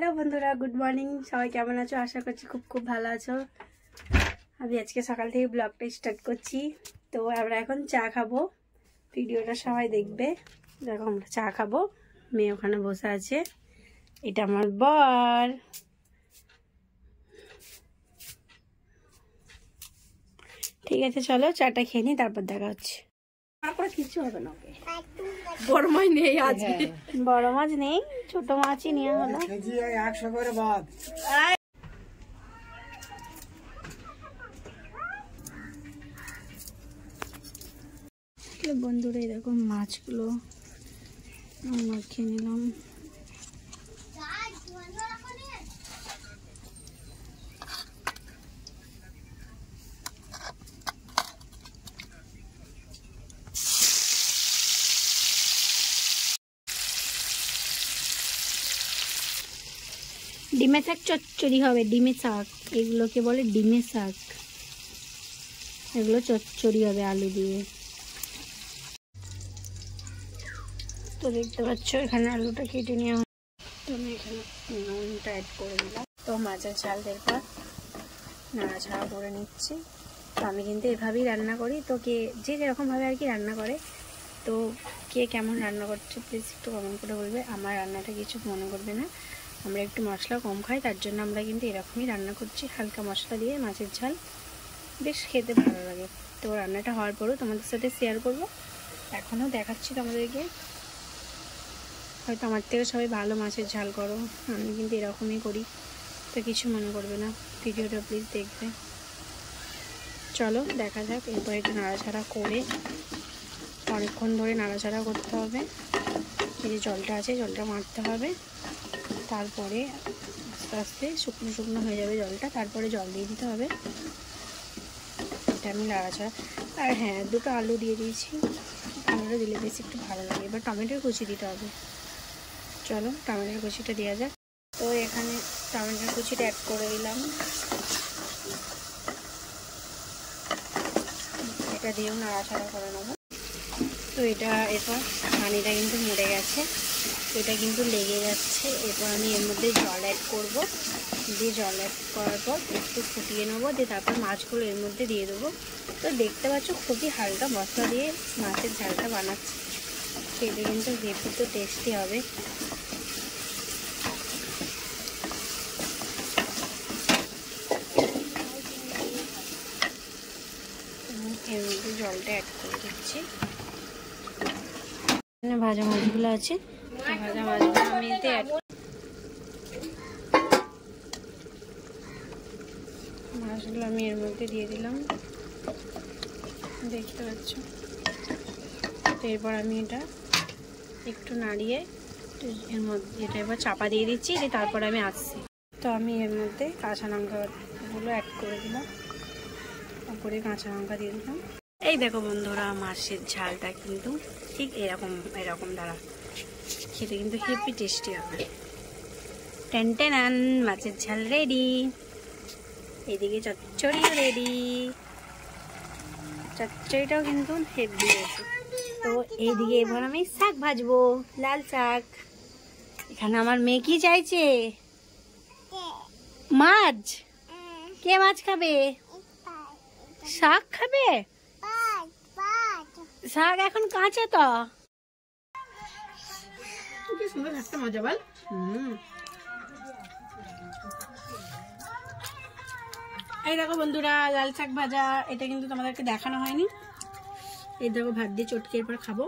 Hello বন্ধুরা, good morning. সবাই কেমন আছো? আশা করছি খুব খুব ভালো আছো। আমি আজকে সকাল থেকে ব্লগটা স্টার্ট করছি। তো আমরা এখন চা খাবো, ভিডিওটা সবাই দেখবে। দেখো আমরা চা খাবো, মেয়ে ওখানে বসে আছে, এটা আমার বর। ঠিক আছে, চলো চাটা খেয়ে নিই, তারপর দেখা হচ্ছে। তারপরে কিছু হবে না, বড় মাছ নেই আজকে। বড় মাছ নেই, ছোট মাছই নেওয়া হলো। 100 করে বাদ। বন্ধুরা এরকম মাছগুলো আমরা খেয়ে নিলাম। ডিমের শাক চচ্চড়ি হবে, ডিমের শাক, এগুলোকে বলে ডিমের শাক। এগুলো চচ্চড়ি হবে আলু দিয়ে। তো দেখতে পাচ্ছ এখানে আলুটা কেটে নেওয়া হয়। তো আমি এখানে নুনটা অ্যাড করে দিলাম। তো মাছের ঝাল পর নাড়াচাড়া করে নিচ্ছি। তো আমি কিন্তু এভাবেই রান্না করি। তো কে যে যেরকমভাবে আর কি রান্না করে, তো কে কেমন রান্না করছে প্লিজ একটু কমেন্ট করে বলবে। আমার রান্নাটা কিছু মনে করবে না, আমরা একটু মশলা কম খাই, তার জন্য আমরা কিন্তু এরকমই রান্না করছি, হালকা মশলা দিয়ে মাছের ঝাল, বেশ খেতে ভালো লাগে। তো রান্নাটা হওয়ার পরও তোমাদের সাথে শেয়ার করব। এখনও দেখাচ্ছি তোমাদেরকে, হয়তো আমার থেকে সবাই ভালো মাছের ঝাল করো, আমি কিন্তু এরকমই করি। তো কিছু মনে করবে না, ভিডিওটা প্লিজ দেখবে। চলো দেখা যাক। এরপর একটু নাড়াচাড়া করে অনেকক্ষণ ধরে নাড়াচাড়া করতে হবে। এই যে জলটা আছে, জলটা মারতে হবে। তারপরে আস্তে আস্তে শুকনো শুকনো হয়ে যাবে জলটা, তারপরে জল দিয়ে দিতে হবে। এটা আমি নাড়াচাড়া, আর হ্যাঁ দুটো আলু দিয়ে দিয়েছি, আলুটা দিলে বেশি একটু ভালো লাগে। এবার টমেটোর কুচি দিতে হবে। চলো টমেটোর কুচিটা দেওয়া যাক। তো এখানে টমেটোর কুচিটা অ্যাড করে দিলাম। এটা দিয়েও নাড়াচাড়া করে নেবো। তো এটা এরপর পানিটা কিন্তু মরে গেছে, এটা কিন্তু লেগে যাচ্ছে। এরপর আমি এর মধ্যে জল অ্যাড করব, দিয়ে জল অ্যাড করার পর একটু ফুটিয়ে নেবো, দিয়ে তারপর মাছগুলো এর মধ্যে দিয়ে দেবো। তো দেখতে পাচ্ছ খুবই হালকা মশলা দিয়ে মাছের ঝালটা বানাচ্ছি, খেতে কিন্তু হেভি তো টেস্টি হবে। এর মধ্যে জলটা অ্যাড করে দিচ্ছি। এখানে ভাজা মাছগুলো আছে, ভাজা মাছগুলো আমি এতে অ্যাড, মাছগুলো আমি এর মধ্যে দিয়ে দিলাম, দেখতে পাচ্ছ। তো এরপর আমি এটা একটু নাড়িয়ে এর মধ্যে এটা এবার চাপা দিয়ে দিচ্ছি, যে তারপর আমি আসছি। তো আমি এর মধ্যে কাঁচা লঙ্কাগুলো অ্যাড করে দিলাম, তারপরে কাঁচা লঙ্কা দিয়ে দিলাম। এই দেখো বন্ধুরা, মাছের ঝালটা কিন্তু ঠিক এরকম দ্বারা খেতে কিন্তু হেভি টেস্টি হবে। টেন মাছের ঝাল রেডি। এদিকে চচ্চড়িও রেডি, চচ্চড়িটাও কিন্তু হেভি আছে। তো এইদিকে এবার আমি শাক ভাজবো, লাল শাক। এখানে আমার মেয়ে কি চাইছে? মাছ। কে মাছ খাবে? শাক খাবে? শাক এখন কাঁচা তো। কি সুন্দর একটা মজা বল। এই দেখো বন্ধুরা, লাল শাক ভাজা। এটা কিন্তু তোমাদেরকে দেখানো হয়নি। এই দেখো ভাত দিয়ে চটকে এরপর খাবো।